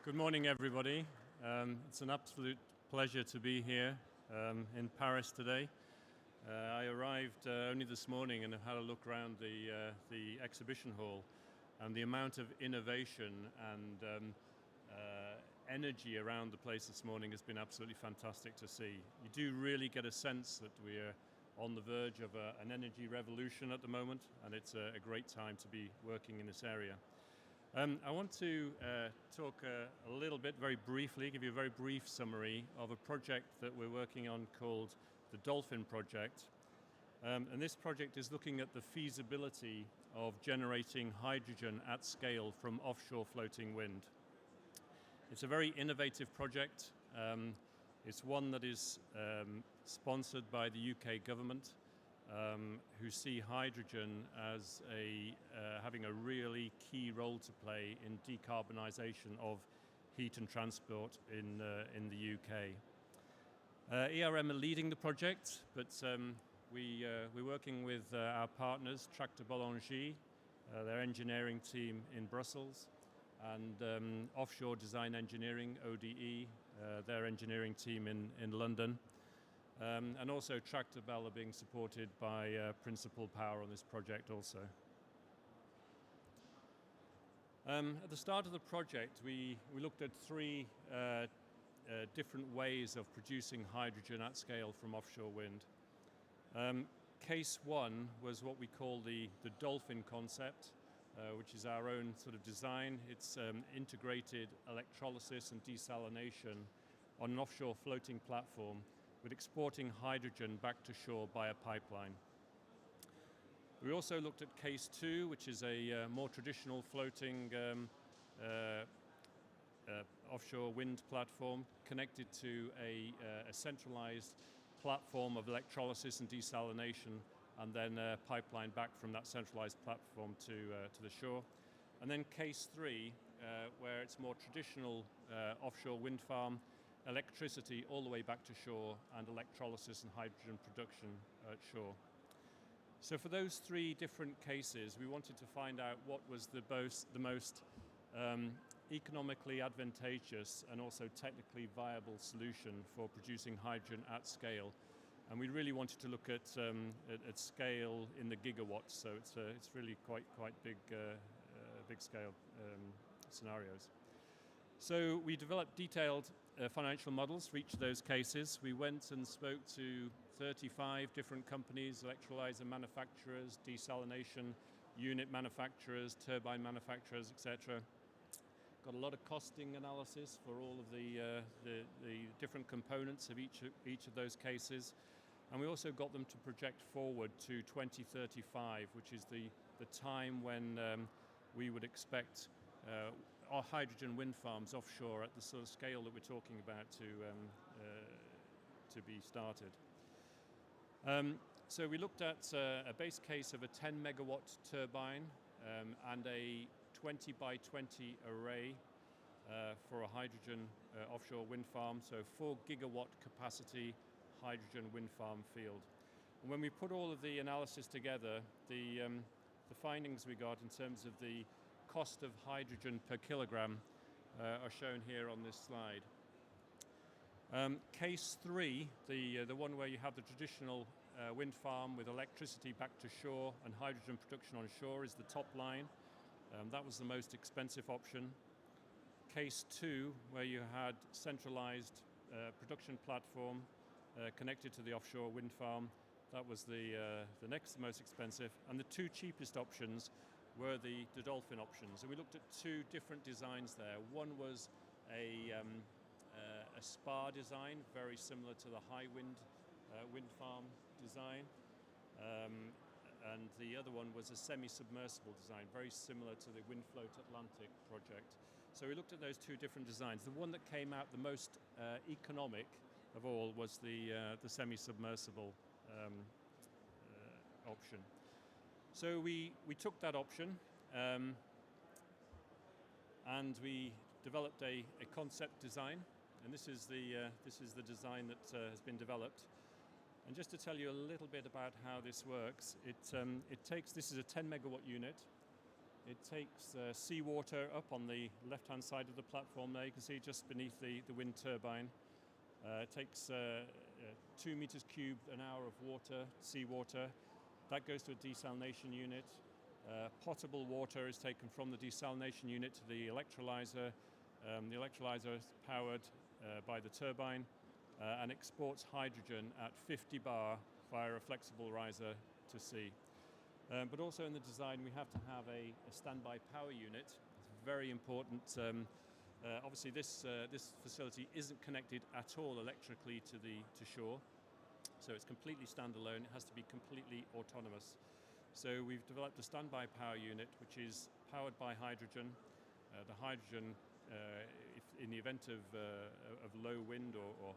Good morning, everybody. It's an absolute pleasure to be here in Paris today. I arrived only this morning and have had a look around the exhibition hall, and the amount of innovation and energy around the place this morning has been absolutely fantastic to see. You do really get a sense that we are on the verge of an energy revolution at the moment, and it's a great time to be working in this area. I want to talk a little bit, very briefly, give you a very brief summary of a project that we're working on called the Dolphyn project. And this project is looking at the feasibility of generating hydrogen at scale from offshore floating wind. It's a very innovative project. It's one that is sponsored by the UK government, who see hydrogen as having a really key role to play in decarbonisation of heat and transport in the UK. ERM are leading the project, but we're working with our partners, Tractor Bollengy, their engineering team in Brussels, and Offshore Design Engineering, ODE, their engineering team in London. And also Tractor Bell are being supported by Principal Power on this project also. At the start of the project, we looked at three different ways of producing hydrogen at scale from offshore wind. Case one was what we call the Dolphyn concept, which is our own sort of design. It's integrated electrolysis and desalination on an offshore floating platform, with exporting hydrogen back to shore by a pipeline. We also looked at case two, which is a more traditional floating offshore wind platform connected to a centralized platform of electrolysis and desalination, and then a pipeline back from that centralized platform to the shore. And then case three, where it's more traditional offshore wind farm, electricity all the way back to shore, and electrolysis and hydrogen production at shore. So for those three different cases, we wanted to find out what was the most economically advantageous and also technically viable solution for producing hydrogen at scale. And we really wanted to look at scale in the gigawatts, so it's really quite big scale scenarios. So we developed detailed financial models for each of those cases. We went and spoke to 35 different companies, electrolyzer manufacturers, desalination unit manufacturers, turbine manufacturers, etc. Got a lot of costing analysis for all of the different components of each of those cases. And we also got them to project forward to 2035, which is the time when we would expect our hydrogen wind farms offshore at the sort of scale that we're talking about to be started. So we looked at a base case of a 10 megawatt turbine and a 20 by 20 array for a hydrogen offshore wind farm, so 4 gigawatt capacity hydrogen wind farm field. And when we put all of the analysis together, the findings we got in terms of the cost of hydrogen per kilogram are shown here on this slide. Case three, the one where you have the traditional wind farm with electricity back to shore and hydrogen production on shore, is the top line. That was the most expensive option. Case two, where you had centralized production platform connected to the offshore wind farm, that was the next most expensive. And the two cheapest options were the Dolphyn options. And we looked at two different designs there. One was a spar design, very similar to the high wind farm design. And the other one was a semi-submersible design, very similar to the Windfloat Atlantic project. So we looked at those two different designs. The one that came out the most economic of all was the semi-submersible option. So we took that option and we developed a concept design, and this is the design that has been developed. And just to tell you a little bit about how this works, this is a 10 megawatt unit. It takes seawater up on the left-hand side of the platform there. You can see just beneath the wind turbine. It takes 2 meters cubed an hour of water, seawater. That goes to a desalination unit. Potable water is taken from the desalination unit to the electrolyzer. The electrolyzer is powered by the turbine and exports hydrogen at 50 bar via a flexible riser to sea. But also in the design we have to have a standby power unit. It's very important. Obviously this facility isn't connected at all electrically to shore, so it's completely standalone. It has to be completely autonomous. So we've developed a standby power unit which is powered by hydrogen. The hydrogen, if in the event of low wind or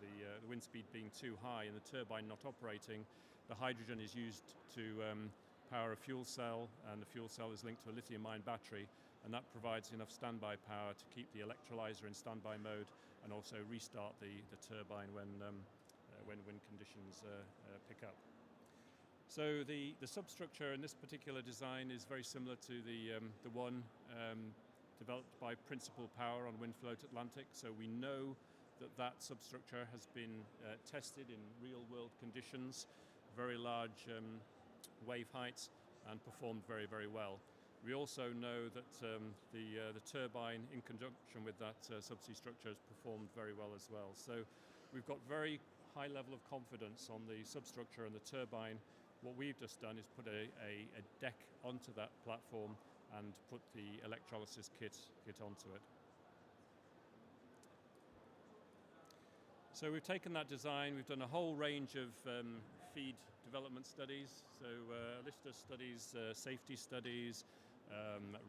the wind speed being too high and the turbine not operating, the hydrogen is used to power a fuel cell, and the fuel cell is linked to a lithium-ion battery, and that provides enough standby power to keep the electrolyzer in standby mode and also restart the turbine when wind conditions pick up. So the substructure in this particular design is very similar to the one developed by Principal Power on Windfloat Atlantic. So we know that substructure has been tested in real-world conditions, very large wave heights, and performed very, very well. We also know that the turbine, in conjunction with that subsea structure, has performed very well as well. So we've got very high level of confidence on the substructure and the turbine. What we've just done is put a deck onto that platform and put the electrolysis kit onto it. So we've taken that design, we've done a whole range of feed development studies, so a list of studies, safety studies,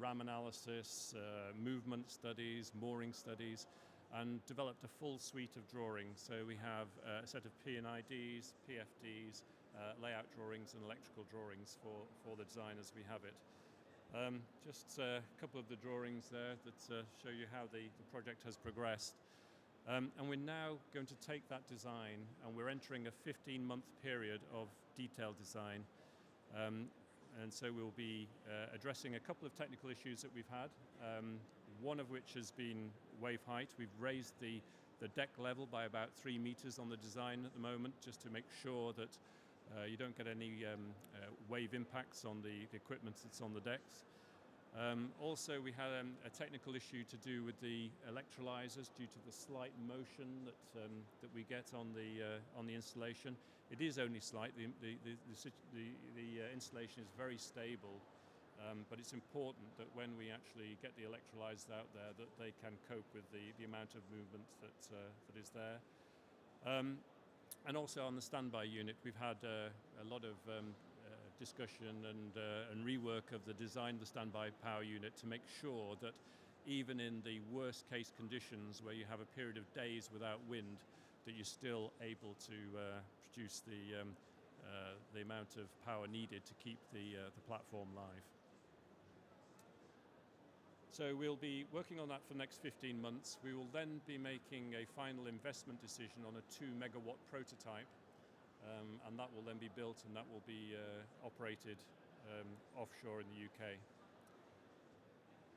ram analysis, movement studies, mooring studies, and developed a full suite of drawings. So we have a set of P&IDs, PFDs, layout drawings and electrical drawings for the design as we have it. Just a couple of the drawings there that show you how the project has progressed. And we're now going to take that design and we're entering a 15-month period of detailed design. And so we'll be addressing a couple of technical issues that we've had, one of which has been wave height. We've raised the deck level by about 3 meters on the design at the moment, just to make sure that you don't get any wave impacts on the equipment that's on the decks. Also, we had a technical issue to do with the electrolyzers due to the slight motion that we get on the installation. It is only slight. The installation is very stable, but it's important that when we actually get the electrolyzers out there, that they can cope with the amount of movement that is there. And also on the standby unit, we've had a lot of discussion and rework of the design of the standby power unit to make sure that even in the worst case conditions where you have a period of days without wind, that you're still able to produce the amount of power needed to keep the platform live. So we'll be working on that for the next 15 months. We will then be making a final investment decision on a 2 megawatt prototype, and that will then be built and that will be operated offshore in the UK.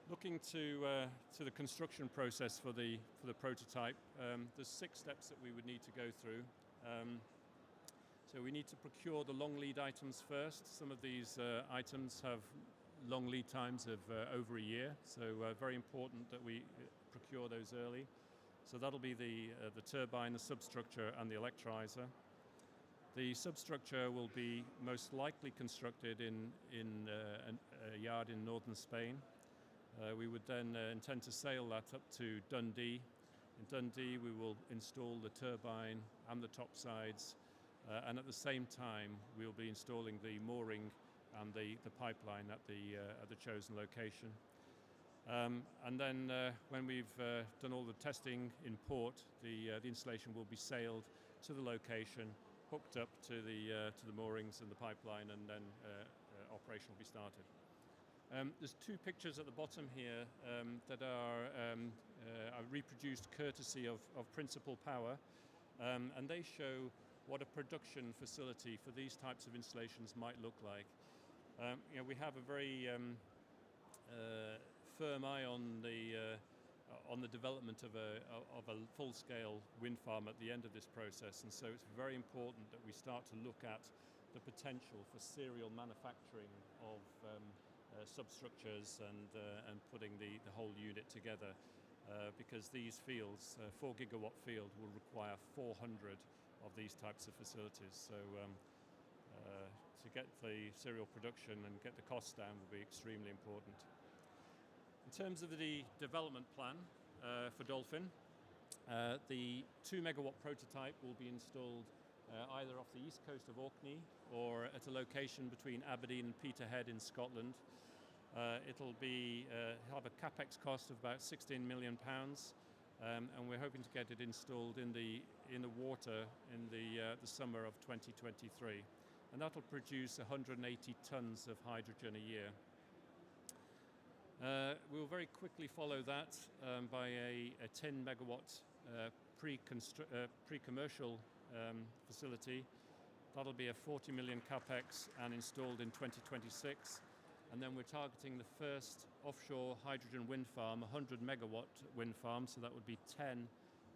Looking to the construction process for the prototype, there's 6 steps that we would need to go through. So we need to procure the long lead items first. Some of these items have long lead times of over a year, so very important that we procure those early. So that'll be the turbine, the substructure, and the electrolyzer. The substructure will be most likely constructed in a yard in northern Spain. We would then intend to sail that up to Dundee. In Dundee, we will install the turbine and the topsides, and at the same time, we'll be installing the mooring and the pipeline at the chosen location. And then when we've done all the testing in port, the installation will be sailed to the location, hooked up to the moorings and the pipeline, and then operation will be started. There's 2 pictures at the bottom here that are reproduced courtesy of Principal Power, and they show what a production facility for these types of installations might look like. We have a very firm eye on the development of a full-scale wind farm at the end of this process, and so it's very important that we start to look at the potential for serial manufacturing of substructures and putting the whole unit together, because these fields, 4 gigawatt field, will require 400 of these types of facilities. So to get the serial production and get the costs down will be extremely important. In terms of the development plan for Dolphyn, the 2 megawatt prototype will be installed either off the east coast of Orkney or at a location between Aberdeen and Peterhead in Scotland. It'll have a capex cost of about £16 million, and we're hoping to get it installed in the water in the summer of 2023, and that'll produce 180 tons of hydrogen a year. We'll very quickly follow that by a 10 megawatt pre-commercial facility. That'll be a 40 million capex and installed in 2026. And then we're targeting the first offshore hydrogen wind farm, 100 megawatt wind farm, so that would be 10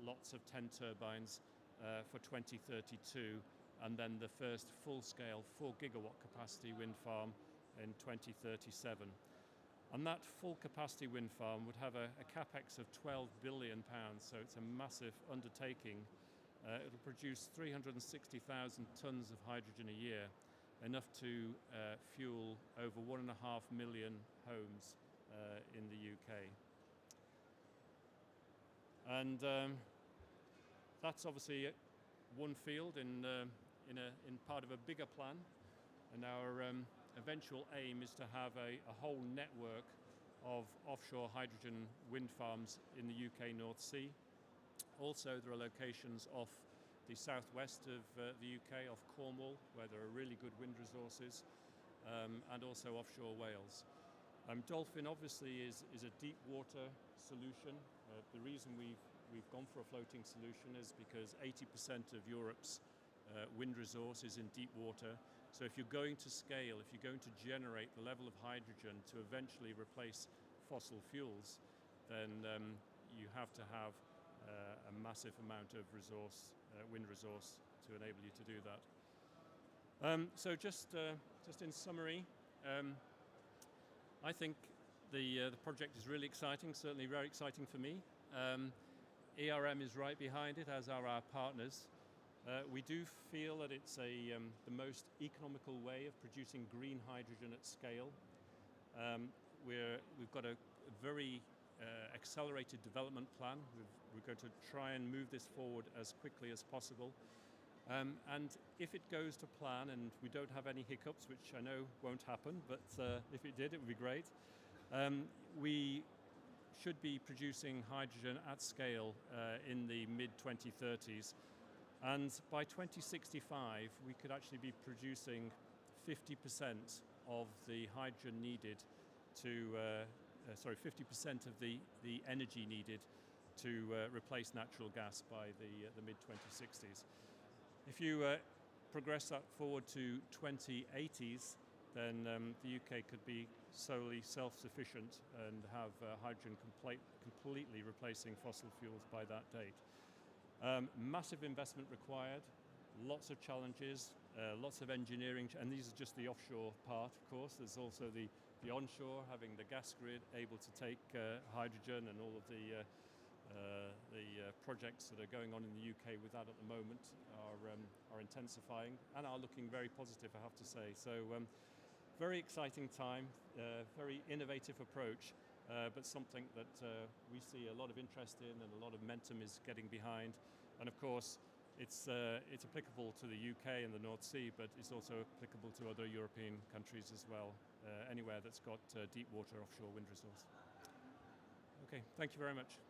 lots of 10 turbines for 2032, and then the first full-scale 4 gigawatt capacity wind farm in 2037. And that full capacity wind farm would have a capex of £12 billion, so it's a massive undertaking. It'll produce 360,000 tons of hydrogen a year, enough to fuel over 1.5 million homes in the UK. And that's obviously one field in part of a bigger plan, and our eventual aim is to have a whole network of offshore hydrogen wind farms in the UK North Sea. Also, there are locations off the southwest of the UK, off Cornwall, where there are really good wind resources, and also offshore Wales. Dolphyn obviously is a deep water solution. The reason we've gone for a floating solution is because 80% of Europe's wind resource is in deep water. So if you're going to scale, if you're going to generate the level of hydrogen to eventually replace fossil fuels, then you have to have a massive amount of wind resource to enable you to do that. So just in summary, I think the project is really exciting, certainly very exciting for me. ERM is right behind it, as are our partners. We do feel that it's the most economical way of producing green hydrogen at scale. We've got a very accelerated development plan. We're going to try and move this forward as quickly as possible. And if it goes to plan and we don't have any hiccups, which I know won't happen, but if it did, it would be great. We should be producing hydrogen at scale in the mid-2030s. And by 2065, we could actually be producing 50% of the hydrogen needed to, 50% of the energy needed to replace natural gas by the mid-2060s. If you progress that forward to 2080s, then the UK could be solely self-sufficient and have hydrogen completely replacing fossil fuels by that date. Massive investment required, lots of challenges, lots of engineering, and these are just the offshore part, of course. There's also the onshore, having the gas grid able to take hydrogen, and all of the projects that are going on in the UK with that at the moment are intensifying and are looking very positive, I have to say. So very exciting time, very innovative approach, but something that we see a lot of interest in and a lot of momentum is getting behind. And of course, it's applicable to the UK and the North Sea, but it's also applicable to other European countries as well, anywhere that's got deep water offshore wind resource. Okay, thank you very much.